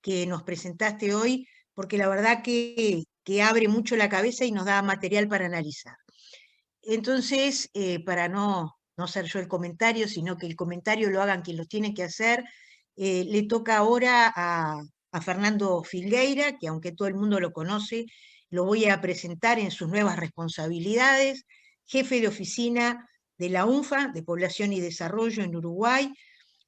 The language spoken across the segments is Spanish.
que nos presentaste hoy, porque la verdad que abre mucho la cabeza y nos da material para analizar. Entonces, para no ser yo el comentario, sino que el comentario lo hagan quien lo tiene que hacer, le toca ahora a Fernando Filgueira, que aunque todo el mundo lo conoce, lo voy a presentar en sus nuevas responsabilidades, jefe de oficina de la UNFA, de Población y Desarrollo en Uruguay,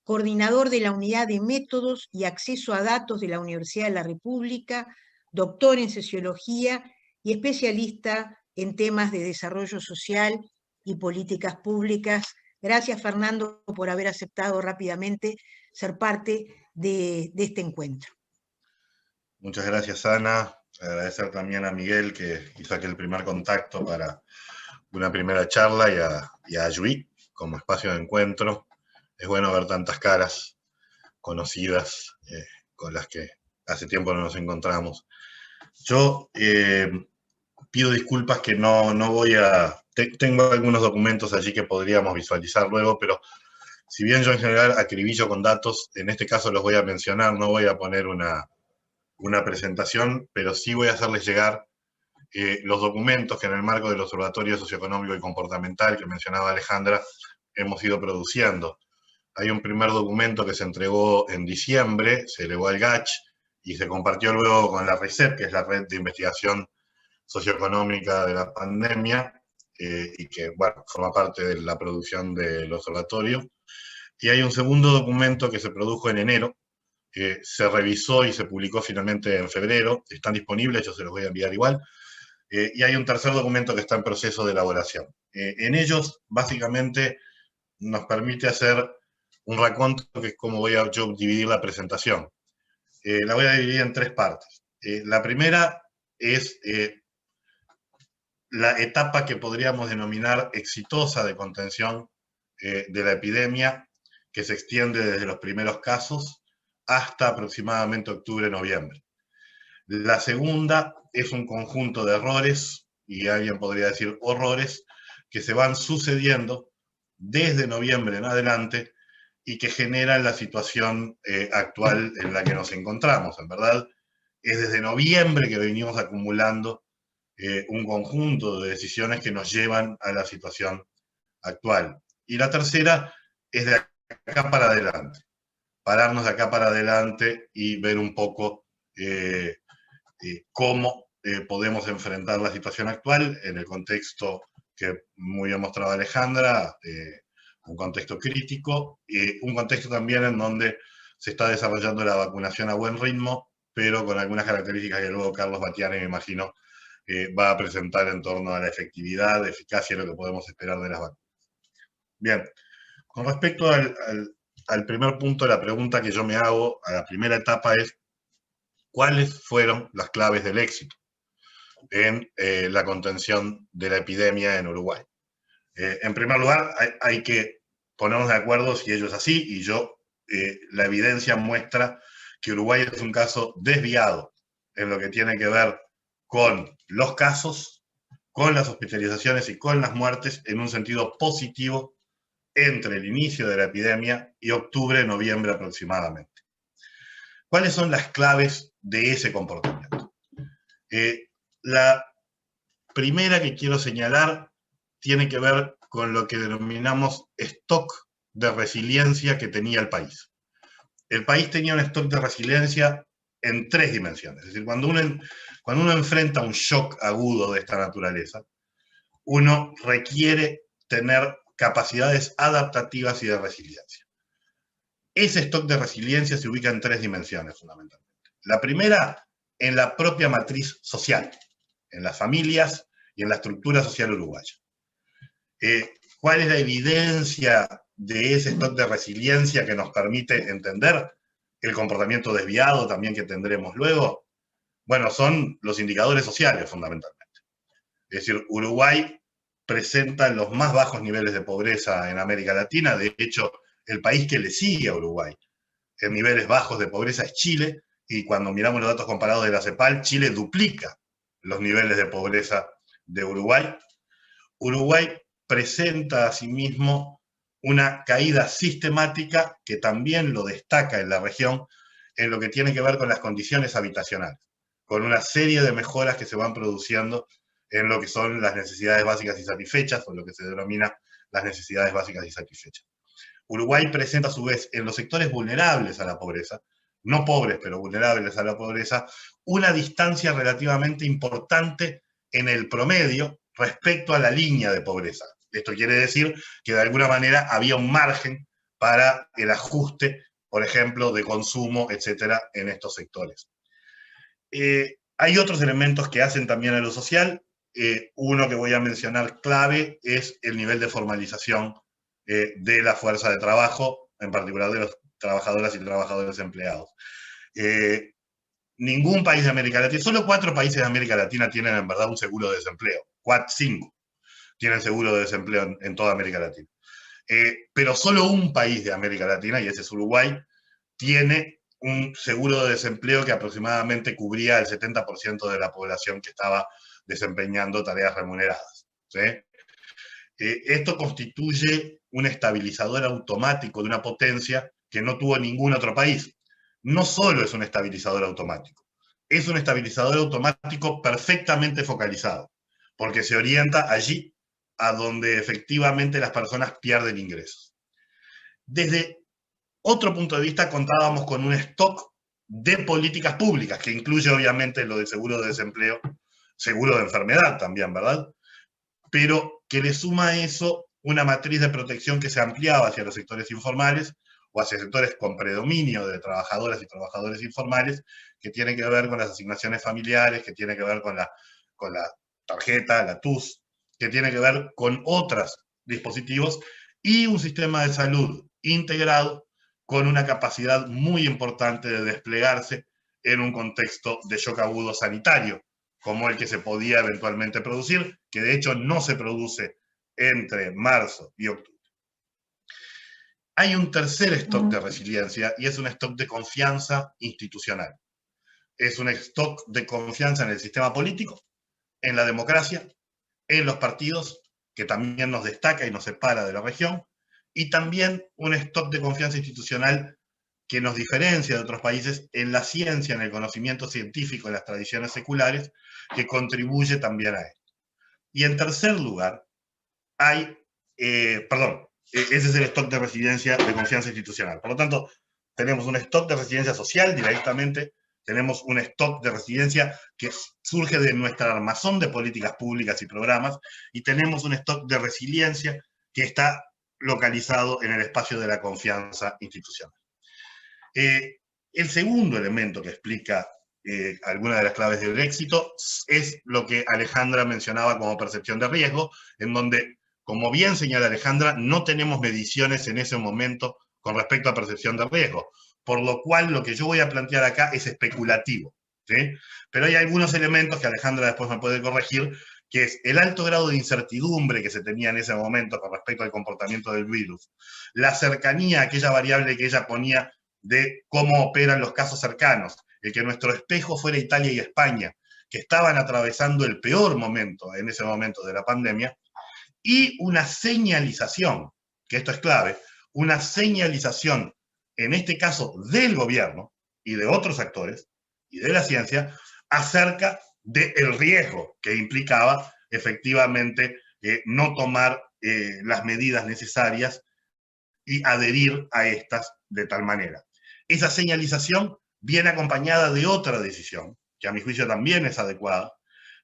coordinador de la Unidad de Métodos y Acceso a Datos de la Universidad de la República, doctor en Sociología y especialista en temas de desarrollo social y políticas públicas. Gracias, Fernando, por haber aceptado rápidamente ser parte de este encuentro. Muchas gracias, Ana. Agradecer también a Miguel, que hizo aquel primer contacto para una primera charla, y a Yui como espacio de encuentro. Es bueno ver tantas caras conocidas con las que hace tiempo no nos encontramos. Yo pido disculpas que no voy a... Tengo algunos documentos allí que podríamos visualizar luego, pero si bien yo en general acribillo con datos, en este caso los voy a mencionar, no voy a poner una presentación, pero sí voy a hacerles llegar los documentos que en el marco del Observatorio Socioeconómico y Comportamental que mencionaba Alejandra hemos ido produciendo. Hay un primer documento que se entregó en diciembre, se elevó al GACH y se compartió luego con la RICEP, que es la Red de Investigación Socioeconómica de la Pandemia, y que bueno, forma parte de la producción del observatorio. Y hay un segundo documento que se produjo en enero, que se revisó y se publicó finalmente en febrero. Están disponibles, yo se los voy a enviar igual. Y hay un tercer documento que está en proceso de elaboración. En ellos, básicamente, nos permite hacer un raconto, que es como voy a yo dividir la presentación. La voy a dividir en tres partes. La primera es la etapa que podríamos denominar exitosa de contención de la epidemia, que se extiende desde los primeros casos hasta aproximadamente octubre-noviembre. La segunda es un conjunto de errores, y alguien podría decir horrores, que se van sucediendo desde noviembre en adelante y que generan la situación actual en la que nos encontramos. En verdad, es desde noviembre que venimos acumulando un conjunto de decisiones que nos llevan a la situación actual. Y la tercera es de acá para adelante, pararnos de acá para adelante y ver un poco cómo podemos enfrentar la situación actual en el contexto que muy bien mostraba Alejandra, un contexto crítico, un contexto también en donde se está desarrollando la vacunación a buen ritmo, pero con algunas características que luego Carlos Batiani, me imagino, va a presentar en torno a la efectividad, eficacia y lo que podemos esperar de las vacunas. Bien, con respecto al primer punto, la pregunta que yo me hago a la primera etapa es: ¿cuáles fueron las claves del éxito en la contención de la epidemia en Uruguay? En primer lugar, hay que ponernos de acuerdo si ello es así, y la evidencia muestra que Uruguay es un caso desviado en lo que tiene que ver con los casos, con las hospitalizaciones y con las muertes en un sentido positivo entre el inicio de la epidemia y octubre-noviembre aproximadamente. ¿Cuáles son las claves de ese comportamiento? La primera que quiero señalar tiene que ver con lo que denominamos stock de resiliencia que tenía el país. El país tenía un stock de resiliencia en tres dimensiones. Es decir, cuando uno enfrenta un shock agudo de esta naturaleza, uno requiere tener capacidades adaptativas y de resiliencia. Ese stock de resiliencia se ubica en tres dimensiones fundamentalmente. La primera, en la propia matriz social, en las familias y en la estructura social uruguaya. ¿Cuál es la evidencia de ese stock de resiliencia que nos permite entender el comportamiento desviado también que tendremos luego? Bueno, son los indicadores sociales fundamentalmente. Es decir, Uruguay presenta los más bajos niveles de pobreza en América Latina. De hecho, el país que le sigue a Uruguay en niveles bajos de pobreza es Chile, y cuando miramos los datos comparados de la CEPAL, Chile duplica los niveles de pobreza de Uruguay. Uruguay presenta asimismo una caída sistemática que también lo destaca en la región en lo que tiene que ver con las condiciones habitacionales, con una serie de mejoras que se van produciendo en lo que son las necesidades básicas y satisfechas, o lo que se denomina las necesidades básicas y satisfechas. Uruguay presenta a su vez en los sectores vulnerables a la pobreza, no pobres, pero vulnerables a la pobreza, una distancia relativamente importante en el promedio respecto a la línea de pobreza. Esto quiere decir que de alguna manera había un margen para el ajuste, por ejemplo, de consumo, etcétera, en estos sectores. Hay otros elementos que hacen también a lo social. Uno que voy a mencionar clave es el nivel de formalización de la fuerza de trabajo, en particular de los trabajadoras y trabajadores empleados. Ningún país de América Latina, solo 4 países de América Latina tienen en verdad un seguro de desempleo. 5 tienen seguro de desempleo en toda América Latina. Pero solo un país de América Latina, y ese es Uruguay, tiene un seguro de desempleo que aproximadamente cubría el 70% de la población que estaba desempeñando tareas remuneradas. ¿Sí? Esto constituye un estabilizador automático de una potencia que no tuvo ningún otro país. No solo es un estabilizador automático, es un estabilizador automático perfectamente focalizado, porque se orienta allí a donde efectivamente las personas pierden ingresos. Desde otro punto de vista, contábamos con un stock de políticas públicas, que incluye obviamente lo del seguro de desempleo, seguro de enfermedad también, ¿verdad? Pero que le suma a eso una matriz de protección que se ampliaba hacia los sectores informales o hacia sectores con predominio de trabajadoras y trabajadores informales, que tienen que ver con las asignaciones familiares, que tiene que ver con la tarjeta, la TUS, que tiene que ver con otros dispositivos, y un sistema de salud integrado con una capacidad muy importante de desplegarse en un contexto de shock agudo sanitario, como el que se podía eventualmente producir, que de hecho no se produce entre marzo y octubre. Hay un tercer stock de resiliencia, y es un stock de confianza institucional. Es un stock de confianza en el sistema político, en la democracia, en los partidos, que también nos destaca y nos separa de la región, y también un stock de confianza institucional que nos diferencia de otros países en la ciencia, en el conocimiento científico, en las tradiciones seculares, que contribuye también a esto. Y en tercer lugar, ese es el stock de resiliencia de confianza institucional. Por lo tanto, tenemos un stock de resiliencia social directamente, tenemos un stock de resiliencia que surge de nuestra armazón de políticas públicas y programas, y tenemos un stock de resiliencia que está localizado en el espacio de la confianza institucional. El segundo elemento que explica algunas de las claves del éxito es lo que Alejandra mencionaba como percepción de riesgo, en donde, como bien señala Alejandra, no tenemos mediciones en ese momento con respecto a percepción de riesgo, por lo cual lo que yo voy a plantear acá es especulativo, ¿sí? Pero hay algunos elementos que Alejandra después me puede corregir, que es el alto grado de incertidumbre que se tenía en ese momento con respecto al comportamiento del virus, la cercanía a aquella variable que ella ponía de cómo operan los casos cercanos, el que nuestro espejo fuera Italia y España, que estaban atravesando el peor momento en ese momento de la pandemia, y una señalización, que esto es clave, una señalización, en este caso del gobierno y de otros actores y de la ciencia, acerca del riesgo que implicaba efectivamente no tomar las medidas necesarias y adherir a estas de tal manera. Esa señalización viene acompañada de otra decisión, que a mi juicio también es adecuada,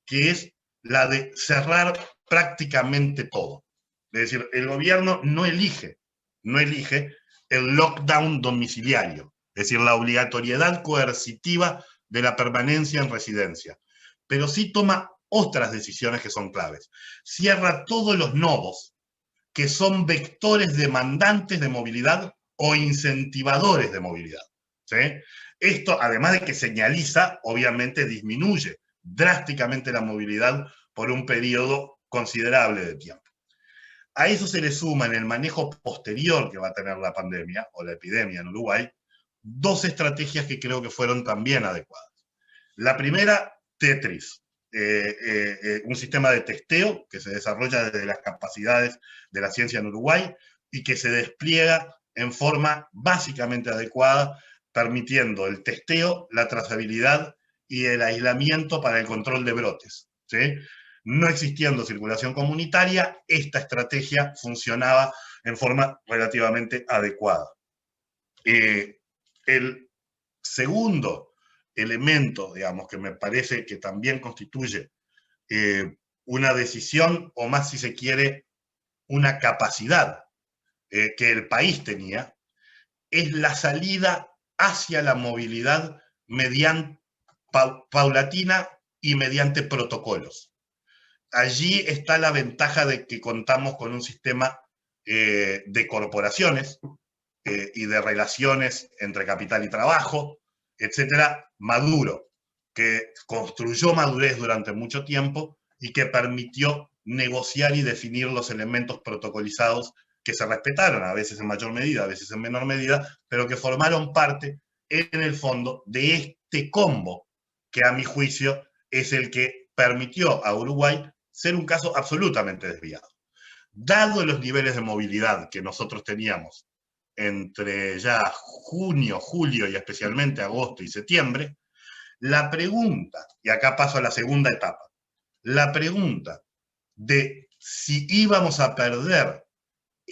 que es la de cerrar prácticamente todo. Es decir, el gobierno no elige el lockdown domiciliario, es decir, la obligatoriedad coercitiva de la permanencia en residencia, pero sí toma otras decisiones que son claves. Cierra todos los nodos que son vectores demandantes de movilidad o incentivadores de movilidad, ¿sí? Esto, además de que señaliza, obviamente disminuye drásticamente la movilidad por un periodo considerable de tiempo. A eso se le suma, en el manejo posterior que va a tener la pandemia o la epidemia en Uruguay, dos estrategias que creo que fueron también adecuadas. La primera, Tetris, un sistema de testeo que se desarrolla desde las capacidades de la ciencia en Uruguay y que se despliega en forma básicamente adecuada permitiendo el testeo, la trazabilidad y el aislamiento para el control de brotes, ¿sí? No existiendo circulación comunitaria, esta estrategia funcionaba en forma relativamente adecuada. El segundo elemento, digamos, que me parece que también constituye una decisión, o más si se quiere, una capacidad que el país tenía, es la salida hacia la movilidad mediante paulatina y mediante protocolos. Allí está la ventaja de que contamos con un sistema de corporaciones y de relaciones entre capital y trabajo, etcétera, maduro, que construyó madurez durante mucho tiempo y que permitió negociar y definir los elementos protocolizados que se respetaron, a veces en mayor medida, a veces en menor medida, pero que formaron parte, en el fondo, de este combo que a mi juicio es el que permitió a Uruguay ser un caso absolutamente desviado. Dado los niveles de movilidad que nosotros teníamos entre ya junio, julio y especialmente agosto y septiembre, la pregunta, y acá paso a la segunda etapa, la pregunta de si íbamos a perder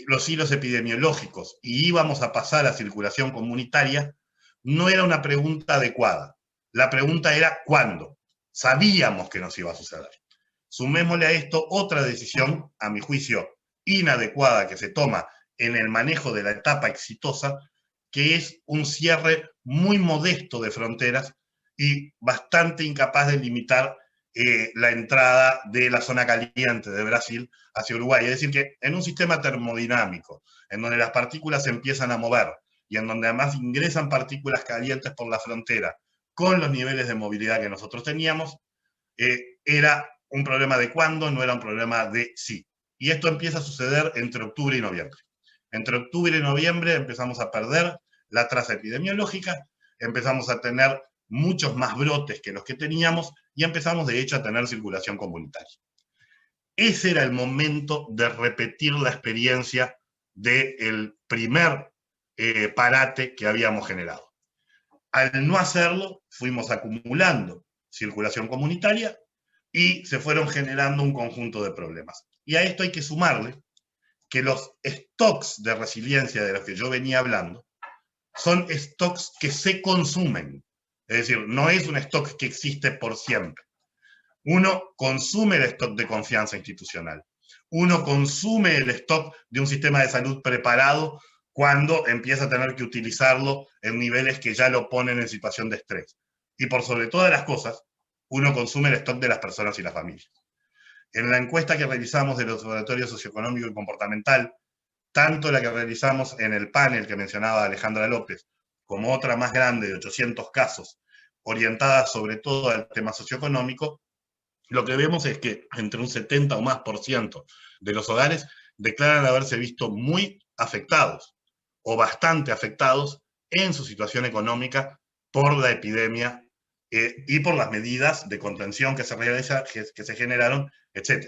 los hilos epidemiológicos y íbamos a pasar a circulación comunitaria, no era una pregunta adecuada. La pregunta era ¿cuándo? Sabíamos que nos iba a suceder. Sumémosle a esto otra decisión, a mi juicio, inadecuada que se toma en el manejo de la etapa exitosa, que es un cierre muy modesto de fronteras y bastante incapaz de limitar la entrada de la zona caliente de Brasil hacia Uruguay. Es decir, que en un sistema termodinámico, en donde las partículas se empiezan a mover y en donde además ingresan partículas calientes por la frontera con los niveles de movilidad que nosotros teníamos, era un problema de cuándo, no era un problema de sí. Y esto empieza a suceder entre octubre y noviembre. Entre octubre y noviembre empezamos a perder la traza epidemiológica, empezamos a tener muchos más brotes que los que teníamos y empezamos de hecho a tener circulación comunitaria. Ese era el momento de repetir la experiencia del primer parate que habíamos generado. Al no hacerlo, fuimos acumulando circulación comunitaria y se fueron generando un conjunto de problemas. Y a esto hay que sumarle que los stocks de resiliencia de los que yo venía hablando son stocks que se consumen. Es decir, no es un stock que existe por siempre. Uno consume el stock de confianza institucional. Uno consume el stock de un sistema de salud preparado cuando empieza a tener que utilizarlo en niveles que ya lo ponen en situación de estrés. Y por sobre todas las cosas, uno consume el stock de las personas y las familias. En la encuesta que realizamos del Observatorio Socioeconómico y Comportamental, tanto la que realizamos en el panel que mencionaba Alejandra López, como otra más grande de 800 casos, orientada sobre todo al tema socioeconómico, lo que vemos es que entre un 70 o más por ciento de los hogares declaran haberse visto muy afectados o bastante afectados en su situación económica por la epidemia y por las medidas de contención que se generaron, etc.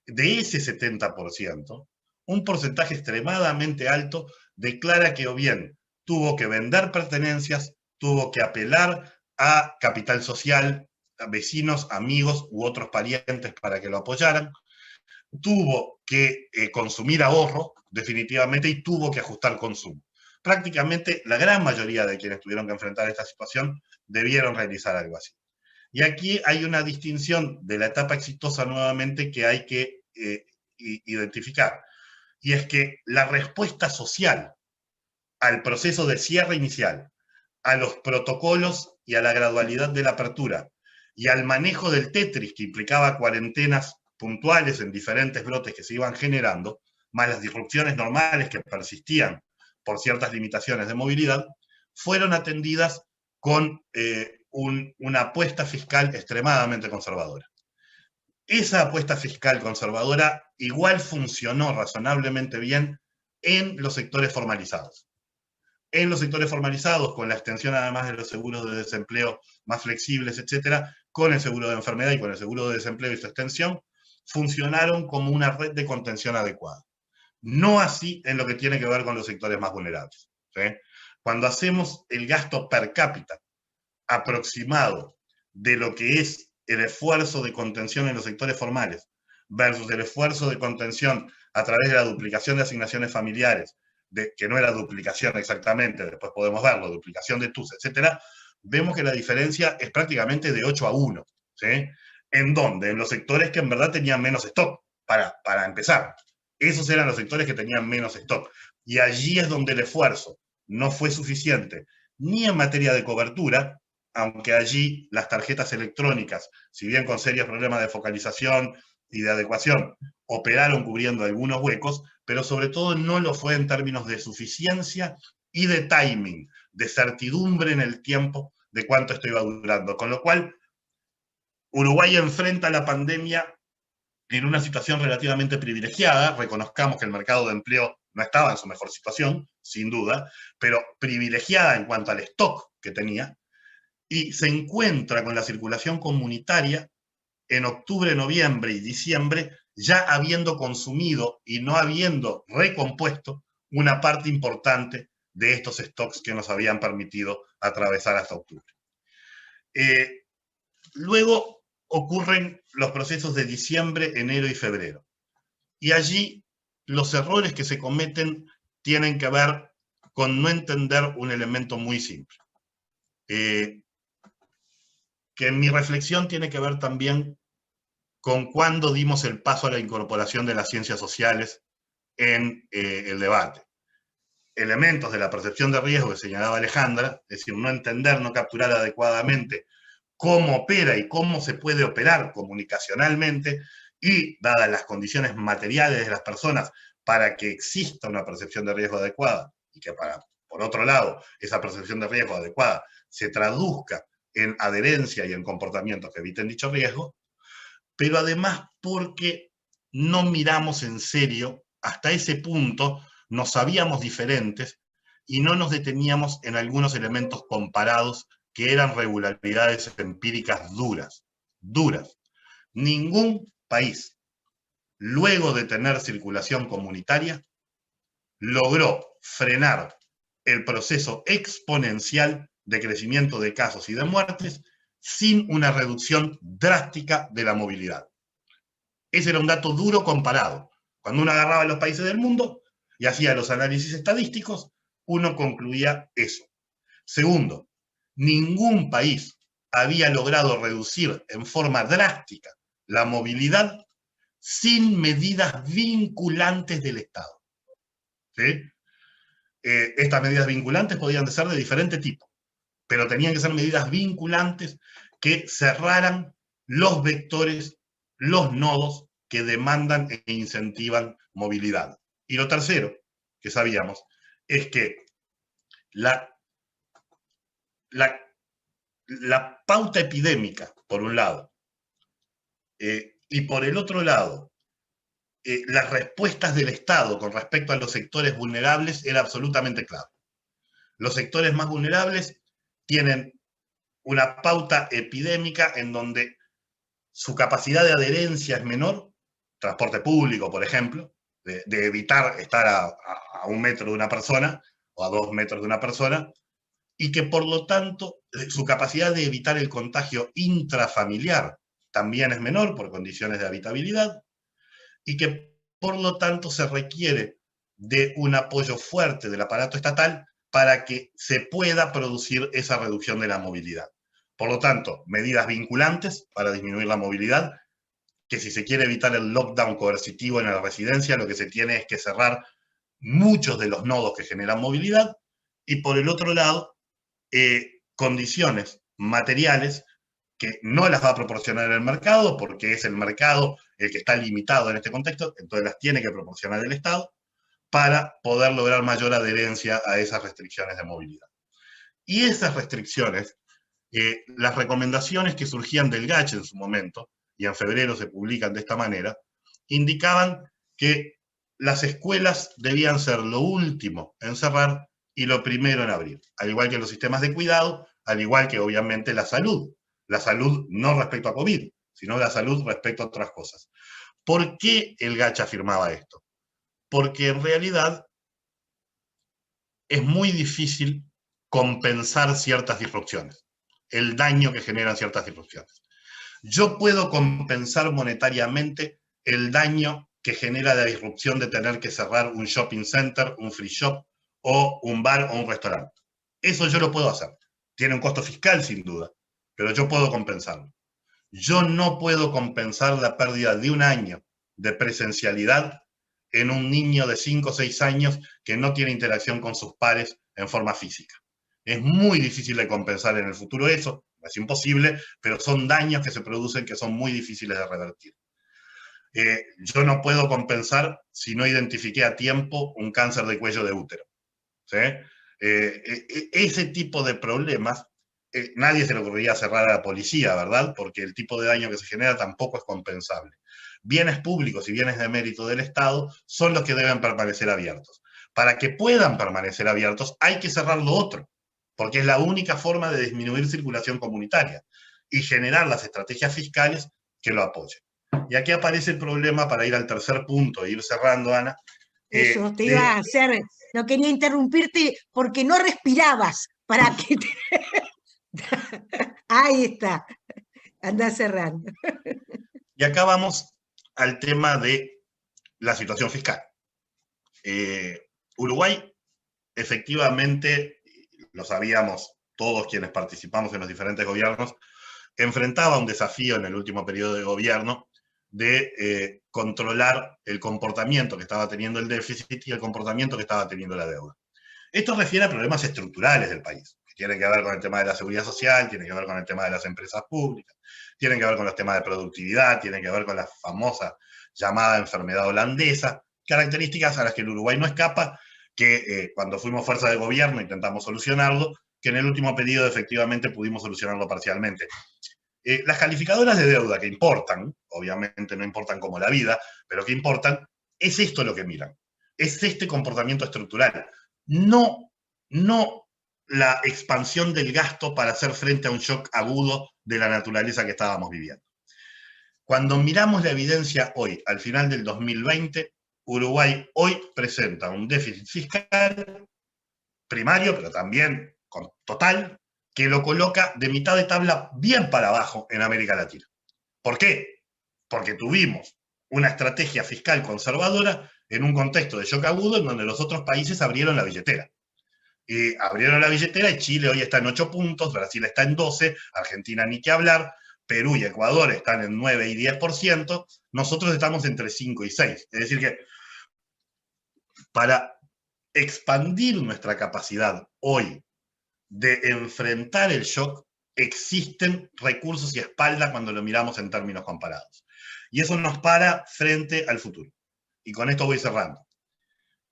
De ese 70%, un porcentaje extremadamente alto declara que o bien tuvo que vender pertenencias, tuvo que apelar a capital social, a vecinos, amigos u otros parientes para que lo apoyaran, tuvo que consumir ahorro definitivamente y tuvo que ajustar consumo. Prácticamente la gran mayoría de quienes tuvieron que enfrentar esta situación debieron realizar algo así. Y aquí hay una distinción de la etapa exitosa nuevamente que hay que identificar. Y es que la respuesta social al proceso de cierre inicial, a los protocolos y a la gradualidad de la apertura, y al manejo del Tetris que implicaba cuarentenas puntuales en diferentes brotes que se iban generando, más las disrupciones normales que persistían por ciertas limitaciones de movilidad, fueron atendidas con una apuesta fiscal extremadamente conservadora. Esa apuesta fiscal conservadora igual funcionó razonablemente bien en los sectores formalizados. En los sectores formalizados, con la extensión además de los seguros de desempleo más flexibles, etcétera, con el seguro de enfermedad y con el seguro de desempleo y su extensión, funcionaron como una red de contención adecuada. No así en lo que tiene que ver con los sectores más vulnerables, ¿sí? cuando hacemos el gasto per cápita aproximado de lo que es el esfuerzo de contención en los sectores formales versus el esfuerzo de contención a través de la duplicación de asignaciones familiares, que no era duplicación exactamente, después podemos verlo, duplicación de TUS, etcétera, vemos que la diferencia es prácticamente de 8-1, ¿sí? ¿En dónde? En los sectores que en verdad tenían menos stock, para empezar. Esos eran los sectores que tenían menos stock. Y allí es donde el esfuerzo no fue suficiente, ni en materia de cobertura, aunque allí las tarjetas electrónicas, si bien con serios problemas de focalización y de adecuación, operaron cubriendo algunos huecos, pero sobre todo no lo fue en términos de suficiencia y de timing, de certidumbre en el tiempo de cuánto esto iba durando. Con lo cual, Uruguay enfrenta la pandemia en una situación relativamente privilegiada. Reconozcamos que el mercado de empleo no estaba en su mejor situación, sin duda, pero privilegiada en cuanto al stock que tenía, y se encuentra con la circulación comunitaria en octubre, noviembre y diciembre, ya habiendo consumido y no habiendo recompuesto una parte importante de estos stocks que nos habían permitido atravesar hasta octubre. Luego ocurren los procesos de diciembre, enero y febrero. Y allí los errores que se cometen tienen que ver con no entender un elemento muy simple. Que en mi reflexión tiene que ver también con cuándo dimos el paso a la incorporación de las ciencias sociales en el debate. Elementos de la percepción de riesgo que señalaba Alejandra, es decir, no entender, no capturar adecuadamente cómo opera y cómo se puede operar comunicacionalmente, y dadas las condiciones materiales de las personas para que exista una percepción de riesgo adecuada, y que por otro lado, esa percepción de riesgo adecuada se traduzca en adherencia y en comportamientos que eviten dicho riesgo, pero además porque no miramos en serio, hasta ese punto nos sabíamos diferentes y no nos deteníamos en algunos elementos comparados que eran regularidades empíricas duras. Ningún país, luego de tener circulación comunitaria, logró frenar el proceso exponencial de crecimiento de casos y de muertes sin una reducción drástica de la movilidad. Ese era un dato duro comparado. Cuando uno agarraba los países del mundo y hacía los análisis estadísticos, uno concluía eso. Segundo, ningún país había logrado reducir en forma drástica la movilidad sin medidas vinculantes del Estado. ¿Sí? Estas medidas vinculantes podían ser de diferente tipo, pero tenían que ser medidas vinculantes que cerraran los vectores, los nodos que demandan e incentivan movilidad. Y lo tercero que sabíamos es que la pauta epidémica, por un lado, y por el otro lado, las respuestas del Estado con respecto a los sectores vulnerables era absolutamente clave. Los sectores más vulnerables tienen una pauta epidémica en donde su capacidad de adherencia es menor, transporte público, por ejemplo, de evitar estar a 1 metro de una persona o a 2 metros de una persona, y que por lo tanto su capacidad de evitar el contagio intrafamiliar también es menor por condiciones de habitabilidad, y que por lo tanto se requiere de un apoyo fuerte del aparato estatal para que se pueda producir esa reducción de la movilidad. Por lo tanto, medidas vinculantes para disminuir la movilidad, que si se quiere evitar el lockdown coercitivo en la residencia, lo que se tiene es que cerrar muchos de los nodos que generan movilidad, y por el otro lado, condiciones materiales que no las va a proporcionar el mercado, porque es el mercado el que está limitado en este contexto, entonces las tiene que proporcionar el Estado para poder lograr mayor adherencia a esas restricciones de movilidad. Y esas restricciones, las recomendaciones que surgían del GACH en su momento, y en febrero se publican de esta manera, indicaban que las escuelas debían ser lo último en cerrar y lo primero en abrir, al igual que los sistemas de cuidado, al igual que obviamente la salud. La salud no respecto a COVID, sino la salud respecto a otras cosas. ¿Por qué el GACH afirmaba esto? Porque en realidad es muy difícil compensar ciertas disrupciones, el daño que generan ciertas disrupciones. Yo puedo compensar monetariamente el daño que genera la disrupción de tener que cerrar un shopping center, un free shop, o un bar o un restaurante. Eso yo lo puedo hacer. Tiene un costo fiscal, sin duda, pero yo puedo compensarlo. Yo no puedo compensar la pérdida de un año de presencialidad en un niño de 5 o 6 años que no tiene interacción con sus pares en forma física. Es muy difícil de compensar en el futuro eso, es imposible, pero son daños que se producen que son muy difíciles de revertir. Yo no puedo compensar si no identifiqué a tiempo un cáncer de cuello de útero. ¿Sí? Ese tipo de problemas, nadie se le ocurriría cerrar a la policía, ¿verdad? Porque el tipo de daño que se genera tampoco es compensable. Bienes públicos y bienes de mérito del Estado son los que deben permanecer abiertos. Para que puedan permanecer abiertos hay que cerrar lo otro, porque es la única forma de disminuir circulación comunitaria y generar las estrategias fiscales que lo apoyen. Y aquí aparece el problema, para ir al tercer punto e ir cerrando, Ana. Eso te iba a hacer, no quería interrumpirte porque no respirabas para que te... Ahí está, anda cerrando. Y acá vamos al tema de la situación fiscal. Uruguay, efectivamente, lo sabíamos todos quienes participamos en los diferentes gobiernos, enfrentaba un desafío en el último periodo de gobierno de controlar el comportamiento que estaba teniendo el déficit y el comportamiento que estaba teniendo la deuda. Esto refiere a problemas estructurales del país, que tienen que ver con el tema de la seguridad social, tienen que ver con el tema de las empresas públicas, tienen que ver con los temas de productividad, tienen que ver con la famosa llamada enfermedad holandesa, características a las que el Uruguay no escapa, que cuando fuimos fuerza de gobierno intentamos solucionarlo, que en el último periodo efectivamente pudimos solucionarlo parcialmente. Las calificadoras de deuda que importan, obviamente no importan como la vida, pero que importan, es esto lo que miran, es este comportamiento estructural. No la expansión del gasto para hacer frente a un shock agudo de la naturaleza que estábamos viviendo. Cuando miramos la evidencia hoy, al final del 2020, Uruguay hoy presenta un déficit fiscal primario, pero también total, que lo coloca de mitad de tabla bien para abajo en América Latina. ¿Por qué? Porque tuvimos una estrategia fiscal conservadora en un contexto de shock agudo en donde los otros países abrieron la billetera. Y abrieron la billetera y Chile hoy está en 8 puntos, Brasil está en 12, Argentina ni que hablar, Perú y Ecuador están en 9 y 10%, nosotros estamos entre 5 y 6. Es decir que para expandir nuestra capacidad hoy de enfrentar el shock, existen recursos y espalda cuando lo miramos en términos comparados. Y eso nos para frente al futuro. Y con esto voy cerrando.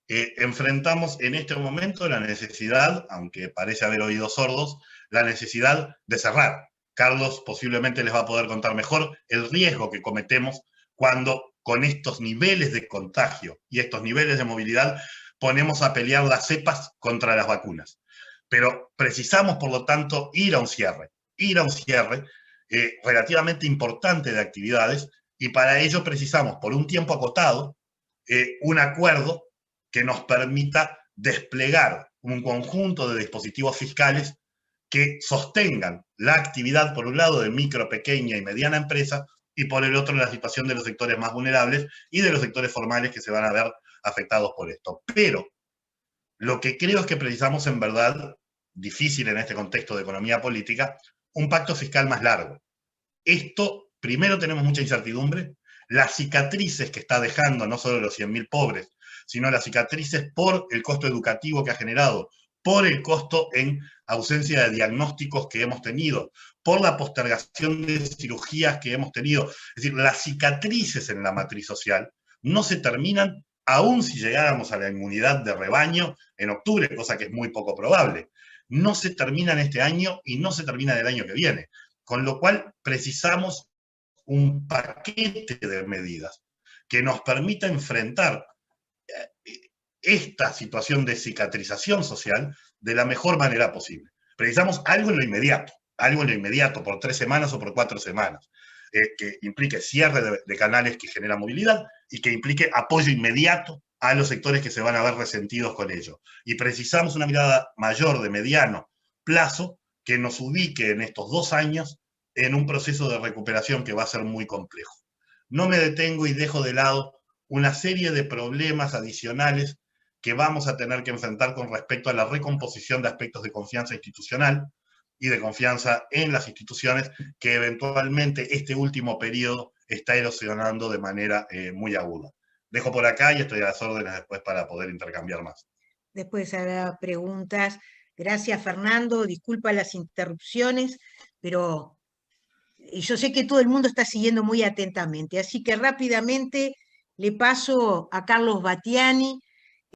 Enfrentamos en este momento la necesidad, aunque parece haber oídos sordos, la necesidad de cerrar. Carlos posiblemente les va a poder contar mejor el riesgo que cometemos cuando con estos niveles de contagio y estos niveles de movilidad ponemos a pelear las cepas contra las vacunas. Pero precisamos, por lo tanto, ir a un cierre relativamente importante de actividades, y para ello precisamos, por un tiempo acotado, un acuerdo que nos permita desplegar un conjunto de dispositivos fiscales que sostengan la actividad, por un lado, de micro, pequeña y mediana empresa, y por el otro, la situación de los sectores más vulnerables y de los sectores formales que se van a ver afectados por esto. Pero lo que creo es que precisamos, en verdad, difícil en este contexto de economía política, un pacto fiscal más largo. Esto, primero, tenemos mucha incertidumbre. Las cicatrices que está dejando no solo los 100.000 pobres, sino las cicatrices por el costo educativo que ha generado, por el costo en ausencia de diagnósticos que hemos tenido, por la postergación de cirugías que hemos tenido. Es decir, las cicatrices en la matriz social no se terminan, aun si llegáramos a la inmunidad de rebaño en octubre, cosa que es muy poco probable. No se termina en este año y no se termina en el año que viene. Con lo cual precisamos un paquete de medidas que nos permita enfrentar esta situación de cicatrización social de la mejor manera posible. Precisamos algo en lo inmediato por 3 semanas o por 4 semanas, que implique cierre de canales que generan movilidad y que implique apoyo inmediato a los sectores que se van a ver resentidos con ello. Y precisamos una mirada mayor de mediano plazo que nos ubique en estos 2 años en un proceso de recuperación que va a ser muy complejo. No me detengo y dejo de lado una serie de problemas adicionales que vamos a tener que enfrentar con respecto a la recomposición de aspectos de confianza institucional y de confianza en las instituciones que eventualmente este último periodo está erosionando de manera muy aguda. Dejo por acá y estoy a las órdenes después para poder intercambiar más. Después habrá preguntas. Gracias, Fernando. Disculpa las interrupciones, pero yo sé que todo el mundo está siguiendo muy atentamente. Así que rápidamente le paso a Carlos Battiani,